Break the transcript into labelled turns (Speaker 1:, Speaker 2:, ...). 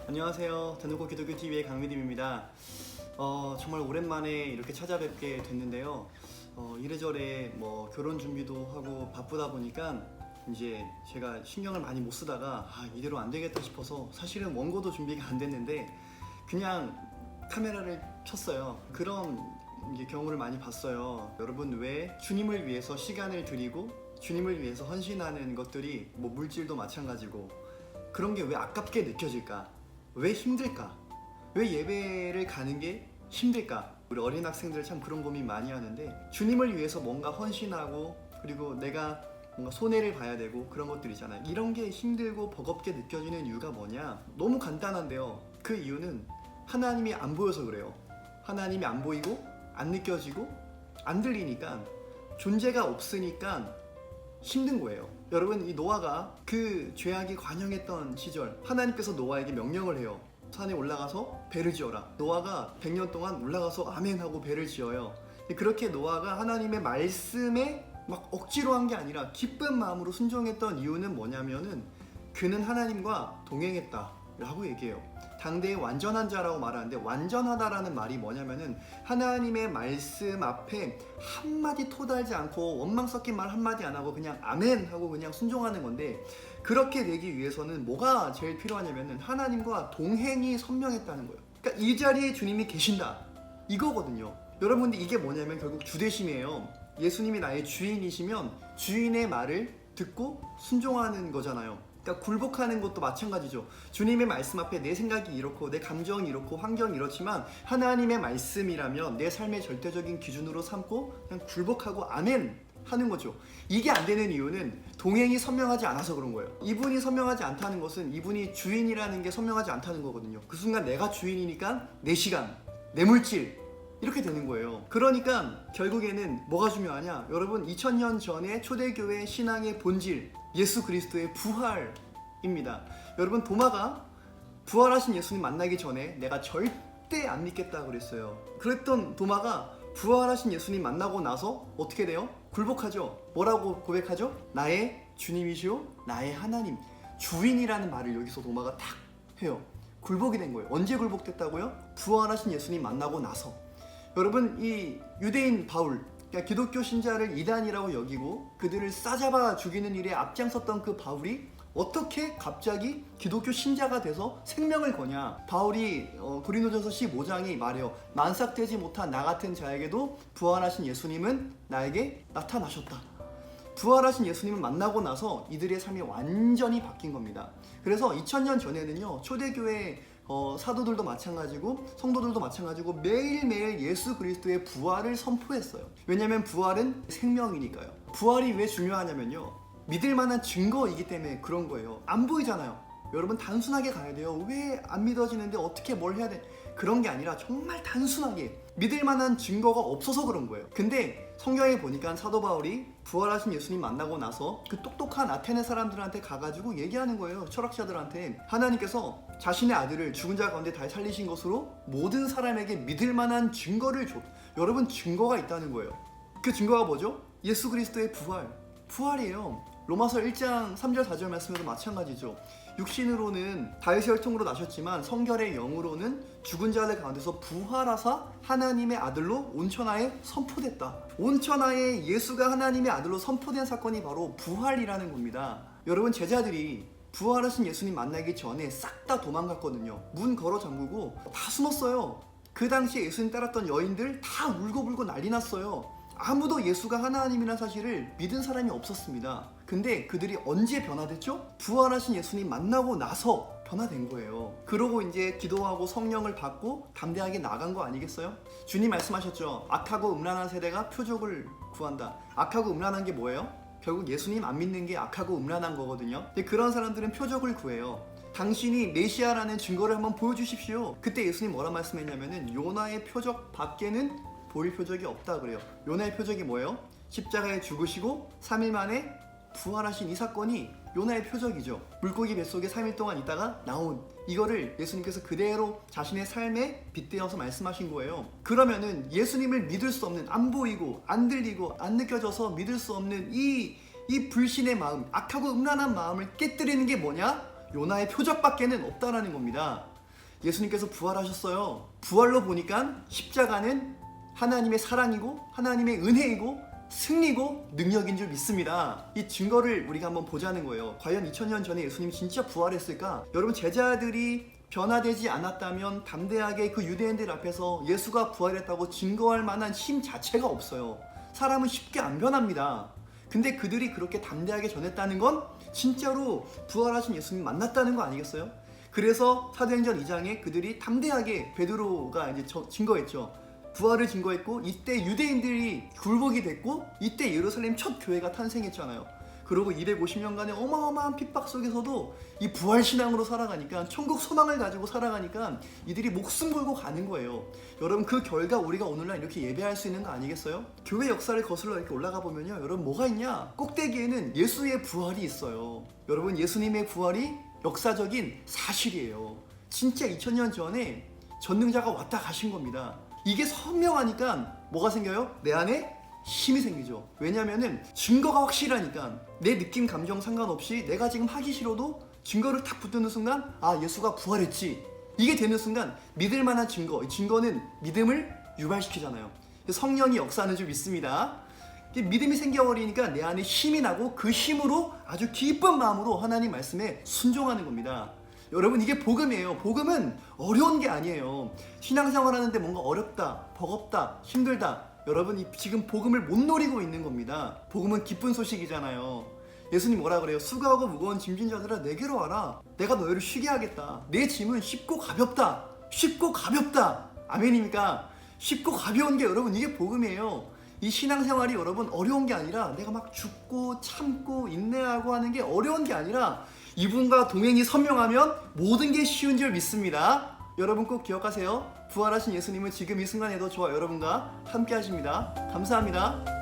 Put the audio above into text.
Speaker 1: 안녕하세요. 대놓고 기독교 TV의 강미림입니다. 정말 오랜만에 이렇게 찾아뵙게 됐는데요. 이래저래 결혼 준비도 하고 바쁘다 보니까 이제 제가 신경을 많이 못 쓰다가 이대로 안 되겠다 싶어서 사실은 원고도 준비가 안 됐는데 그냥 카메라를 켰어요. 그런 이제 경우를 많이 봤어요. 여러분, 왜 주님을 위해서 시간을 드리고 주님을 위해서 헌신하는 것들이 물질도 마찬가지고 그런 게 왜 아깝게 느껴질까? 왜 힘들까? 왜 예배를 가는 게 힘들까? 우리 어린 학생들 참 그런 고민 많이 하는데, 주님을 위해서 뭔가 헌신하고 그리고 내가 뭔가 손해를 봐야 되고 그런 것들이잖아요. 이런 게 힘들고 버겁게 느껴지는 이유가 뭐냐? 너무 간단한데요. 그 이유는 하나님이 안 보여서 그래요. 하나님이 안 보이고 안 느껴지고 안 들리니까, 존재가 없으니까 힘든 거예요. 여러분, 이 노아가 그 죄악이 관영했던 시절, 하나님께서 노아에게 명령을 해요. 산에 올라가서 배를 지어라. 노아가 100년 동안 올라가서 아멘 하고 배를 지어요. 그렇게 노아가 하나님의 말씀에 막 억지로 한 게 아니라 기쁜 마음으로 순종했던 이유는 뭐냐면은, 그는 하나님과 동행했다 라고 얘기해요. 당대의 완전한 자라고 말하는데, 완전하다라는 말이 뭐냐면은 하나님의 말씀 앞에 한마디 토달지 않고 원망 섞인 말 한마디 안 하고 그냥 아멘 하고 그냥 순종하는 건데, 그렇게 되기 위해서는 뭐가 제일 필요하냐면은 하나님과 동행이 선명했다는 거예요. 그러니까 이 자리에 주님이 계신다, 이거거든요. 여러분들, 이게 뭐냐면 결국 주대심이에요. 예수님이 나의 주인이시면 주인의 말을 듣고 순종하는 거잖아요. 그러니까 굴복하는 것도 마찬가지죠. 주님의 말씀 앞에 내 생각이 이렇고 내 감정이 이렇고 환경이 이렇지만 하나님의 말씀이라면 내 삶의 절대적인 기준으로 삼고 그냥 굴복하고 아멘 하는 거죠. 이게 안 되는 이유는 동행이 선명하지 않아서 그런 거예요. 이분이 선명하지 않다는 것은 이분이 주인이라는 게 선명하지 않다는 거거든요. 그 순간 내가 주인이니까 내 시간, 내 물질, 이렇게 되는 거예요. 그러니까 결국에는 뭐가 중요하냐? 여러분, 2000년 전에 초대교회 신앙의 본질, 예수 그리스도의 부활입니다. 여러분, 도마가 부활하신 예수님 만나기 전에 내가 절대 안 믿겠다 그랬어요. 그랬던 도마가 부활하신 예수님 만나고 나서 어떻게 돼요? 굴복하죠. 뭐라고 고백하죠? 나의 주님이시오, 나의 하나님, 주인이라는 말을 여기서 도마가 탁 해요. 굴복이 된 거예요. 언제 굴복됐다고요? 부활하신 예수님 만나고 나서. 여러분, 이 유대인 바울, 그러니까 기독교 신자를 이단이라고 여기고 그들을 싸잡아 죽이는 일에 앞장섰던 그 바울이 어떻게 갑자기 기독교 신자가 돼서 생명을 거냐? 바울이 고린도전서 15장이 말해요. 만삭되지 못한 나 같은 자에게도 부활하신 예수님은 나에게 나타나셨다. 부활하신 예수님을 만나고 나서 이들의 삶이 완전히 바뀐 겁니다. 그래서 2000년 전에는요, 초대교회 사도들도 마찬가지고 성도들도 마찬가지고 매일매일 예수 그리스도의 부활을 선포했어요. 왜냐하면 부활은 생명이니까요. 부활이 왜 중요하냐면요, 믿을 만한 증거이기 때문에 그런 거예요. 안 보이잖아요. 여러분, 단순하게 가야 돼요. 왜 안 믿어지는데 어떻게 뭘 해야 돼? 그런 게 아니라 정말 단순하게 믿을 만한 증거가 없어서 그런 거예요. 근데 성경에 보니까 사도 바울이 부활하신 예수님 만나고 나서 그 똑똑한 아테네 사람들한테 가가지고 얘기하는 거예요. 철학자들한테. 하나님께서 자신의 아들을 죽은 자 가운데 다시 살리신 것으로 모든 사람에게 믿을 만한 증거를 줘. 여러분, 증거가 있다는 거예요. 그 증거가 뭐죠? 예수 그리스도의 부활이에요. 로마서 1장 3절 4절 말씀에도 마찬가지죠. 육신으로는 다윗의 혈통으로 나셨지만 성결의 영으로는 죽은 자들 가운데서 부활하사 하나님의 아들로 온천하에 선포됐다. 온천하에 예수가 하나님의 아들로 선포된 사건이 바로 부활이라는 겁니다. 여러분, 제자들이 부활하신 예수님 만나기 전에 싹 다 도망갔거든요. 문 걸어 잠그고 다 숨었어요. 그 당시에 예수님 따랐던 여인들 다 울고불고 난리 났어요. 아무도 예수가 하나님이라는 사실을 믿은 사람이 없었습니다. 근데 그들이 언제 변화됐죠? 부활하신 예수님 만나고 나서 변화된 거예요. 그러고 이제 기도하고 성령을 받고 담대하게 나간 거 아니겠어요? 주님 말씀하셨죠. 악하고 음란한 세대가 표적을 구한다. 악하고 음란한 게 뭐예요? 결국 예수님 안 믿는 게 악하고 음란한 거거든요. 근데 그런 사람들은 표적을 구해요. 당신이 메시아라는 증거를 한번 보여주십시오. 그때 예수님 뭐라 말씀했냐면은, 요나의 표적 밖에는 보일 표적이 없다 그래요. 요나의 표적이 뭐예요? 십자가에 죽으시고 3일 만에 부활하신 이 사건이 요나의 표적이죠. 물고기 뱃속에 3일 동안 있다가 나온 이거를 예수님께서 그대로 자신의 삶에 빗대어서 말씀하신 거예요. 그러면은 예수님을 믿을 수 없는, 안 보이고 안 들리고 안 느껴져서 믿을 수 없는 이 불신의 마음, 악하고 음란한 마음을 깨뜨리는 게 뭐냐? 요나의 표적밖에는 없다라는 겁니다. 예수님께서 부활하셨어요. 부활로 보니까 십자가는 하나님의 사랑이고 하나님의 은혜이고 승리고 능력인 줄 믿습니다. 이 증거를 우리가 한번 보자는 거예요. 과연 2000년 전에 예수님이 진짜 부활했을까? 여러분, 제자들이 변화되지 않았다면 담대하게 그 유대인들 앞에서 예수가 부활했다고 증거할 만한 힘 자체가 없어요. 사람은 쉽게 안 변합니다. 근데 그들이 그렇게 담대하게 전했다는 건 진짜로 부활하신 예수님 만났다는 거 아니겠어요? 그래서 사도행전 2장에 그들이 담대하게 베드로가 이제 증거했죠. 부활을 증거했고, 이때 유대인들이 굴복이 됐고, 이때 예루살렘 첫 교회가 탄생했잖아요. 그리고 250년간의 어마어마한 핍박 속에서도 이 부활신앙으로 살아가니까, 천국 소망을 가지고 살아가니까 이들이 목숨 걸고 가는 거예요. 여러분, 그 결과 우리가 오늘날 이렇게 예배할 수 있는 거 아니겠어요? 교회 역사를 거슬러 이렇게 올라가 보면요, 여러분 뭐가 있냐? 꼭대기에는 예수의 부활이 있어요. 여러분, 예수님의 부활이 역사적인 사실이에요. 진짜 2000년 전에 전능자가 왔다 가신 겁니다. 이게 선명하니까 뭐가 생겨요? 내 안에 힘이 생기죠. 왜냐면은 증거가 확실하니까 내 느낌 감정 상관없이 내가 지금 하기 싫어도 증거를 딱 붙드는 순간, 아, 예수가 부활했지, 이게 되는 순간 믿을 만한 증거, 이 증거는 믿음을 유발시키잖아요. 성령이 역사하는 줄 믿습니다. 믿음이 생겨버리니까 내 안에 힘이 나고 그 힘으로 아주 기쁜 마음으로 하나님 말씀에 순종하는 겁니다. 여러분, 이게 복음이에요. 복음은 어려운 게 아니에요. 신앙생활 하는데 뭔가 어렵다, 버겁다, 힘들다, 여러분 지금 복음을 못 노리고 있는 겁니다. 복음은 기쁜 소식이잖아요. 예수님 뭐라 그래요? 수고하고 무거운 짐진 자들아 내게로 와라. 내가 너희를 쉬게 하겠다. 내 짐은 쉽고 가볍다. 쉽고 가볍다. 아멘입니까? 쉽고 가벼운 게 여러분 이게 복음이에요. 이 신앙생활이 여러분 어려운 게 아니라 내가 막 죽고 참고 인내하고 하는 게 어려운 게 아니라 이분과 동행이 선명하면 모든 게 쉬운 줄 믿습니다. 여러분 꼭 기억하세요. 부활하신 예수님은 지금 이 순간에도 저와 여러분과 함께 하십니다. 감사합니다.